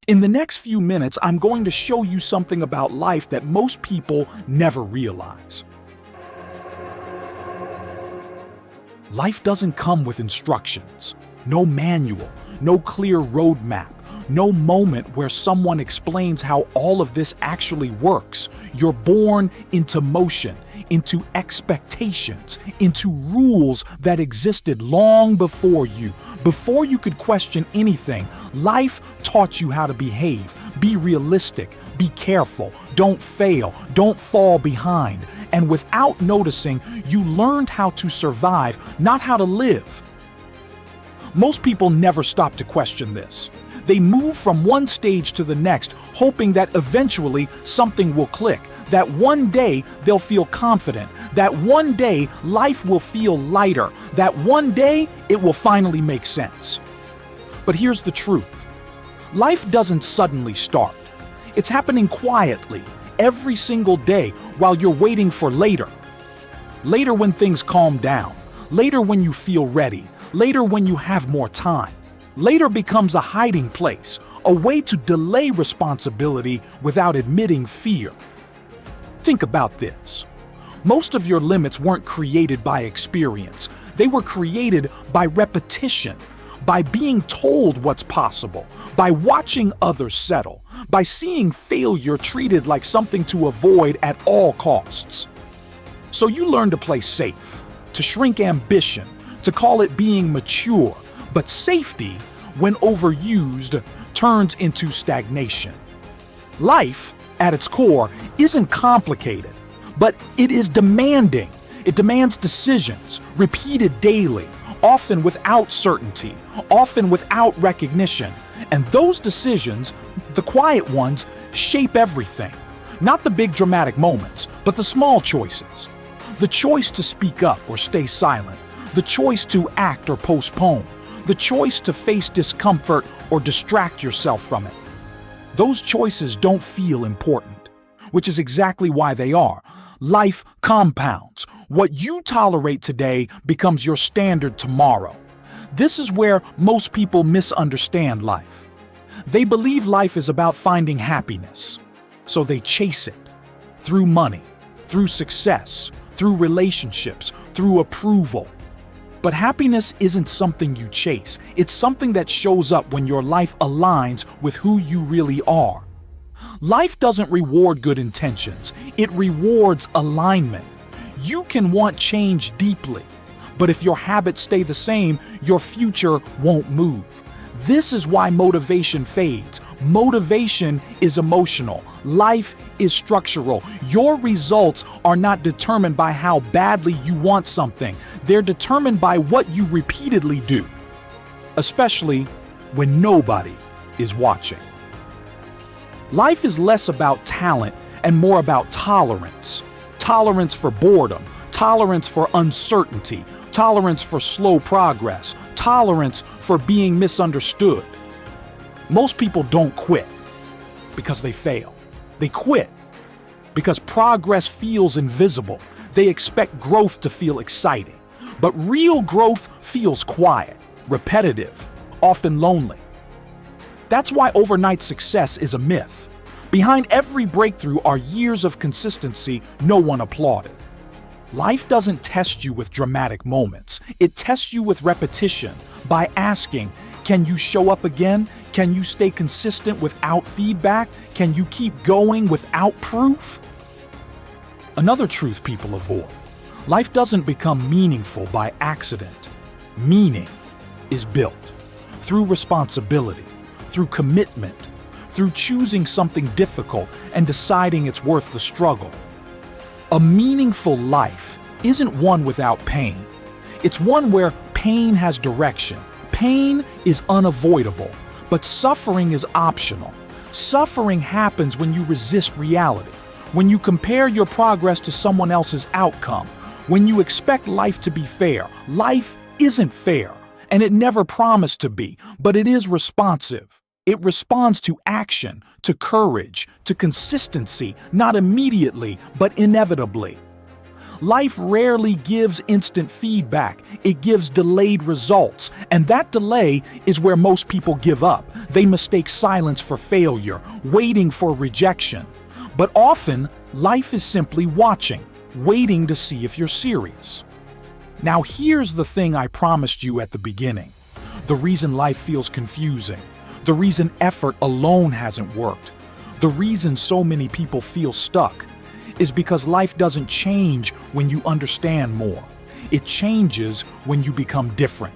In the next few minutes, I'm going to show you something about life that most people never realize. Life doesn't come with instructions, no manual, no clear roadmap, no moment where someone explains how all of this actually works. You're born into motion, into expectations, into rules that existed long before you. Before you could question anything, life taught you how to behave, be realistic, be careful, don't fail, don't fall behind. And without noticing, you learned how to survive, not how to live. Most people never stop to question this. They move from one stage to the next, hoping that eventually something will click, that one day they'll feel confident, that one day life will feel lighter, that one day it will finally make sense. But here's the truth. Life doesn't suddenly start. It's happening quietly, every single day, while you're waiting for later. Later when things calm down, later when you feel ready, later when you have more time. Later becomes a hiding place, a way to delay responsibility without admitting fear. Think about this. Most of your limits weren't created by experience. They were created by repetition, by being told what's possible, by watching others settle, by seeing failure treated like something to avoid at all costs. So you learn to play safe, to shrink ambition, to call it being mature, but safety, when overused, turns into stagnation. Life, at its core, isn't complicated, but it is demanding. It demands decisions, repeated daily, often without certainty, often without recognition. And those decisions, the quiet ones, shape everything. Not the big dramatic moments, but the small choices. The choice to speak up or stay silent, the choice to act or postpone, the choice to face discomfort or distract yourself from it. Those choices don't feel important, which is exactly why they are. Life compounds. What you tolerate today becomes your standard tomorrow. This is where most people misunderstand life. They believe life is about finding happiness, so they chase it through money, through success, through relationships, through approval. But happiness isn't something you chase. It's something that shows up when your life aligns with who you really are. Life doesn't reward good intentions. It rewards alignment. You can want change deeply, but if your habits stay the same, your future won't move. This is why motivation fades. Motivation is emotional. Life is structural. Your results are not determined by how badly you want something. They're determined by what you repeatedly do, especially when nobody is watching. Life is less about talent and more about tolerance. Tolerance for boredom, tolerance for uncertainty, tolerance for slow progress, tolerance for being misunderstood. Most people don't quit because they fail. They quit because progress feels invisible. They expect growth to feel exciting. But real growth feels quiet, repetitive, often lonely. That's why overnight success is a myth. Behind every breakthrough are years of consistency no one applauded. Life doesn't test you with dramatic moments. It tests you with repetition by asking, can you show up again? Can you stay consistent without feedback? Can you keep going without proof? Another truth people avoid. Life doesn't become meaningful by accident. Meaning is built through responsibility, through commitment, through choosing something difficult and deciding it's worth the struggle. A meaningful life isn't one without pain. It's one where pain has direction. Pain is unavoidable, but suffering is optional. Suffering happens when you resist reality, when you compare your progress to someone else's outcome, when you expect life to be fair. Life isn't fair, and it never promised to be, but it is responsive. It responds to action, to courage, to consistency, not immediately, but inevitably. Life rarely gives instant feedback. It gives delayed results. And that delay is where most people give up. They mistake silence for failure, waiting for rejection. But often, life is simply watching, waiting to see if you're serious. Now here's the thing I promised you at the beginning. The reason life feels confusing. The reason effort alone hasn't worked. The reason so many people feel stuck is because life doesn't change when you understand more. It changes when you become different.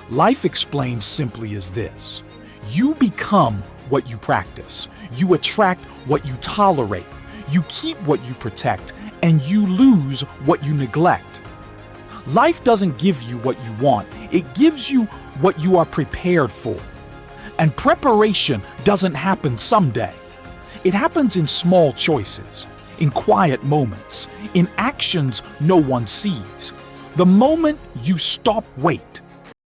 Life explained simply as this: you become what you practice. You attract what you tolerate. You keep what you protect, and you lose what you neglect. Life doesn't give you what you want. It gives you what you are prepared for. And preparation doesn't happen someday. It happens in small choices, in quiet moments, in actions no one sees. The moment you stop, wait,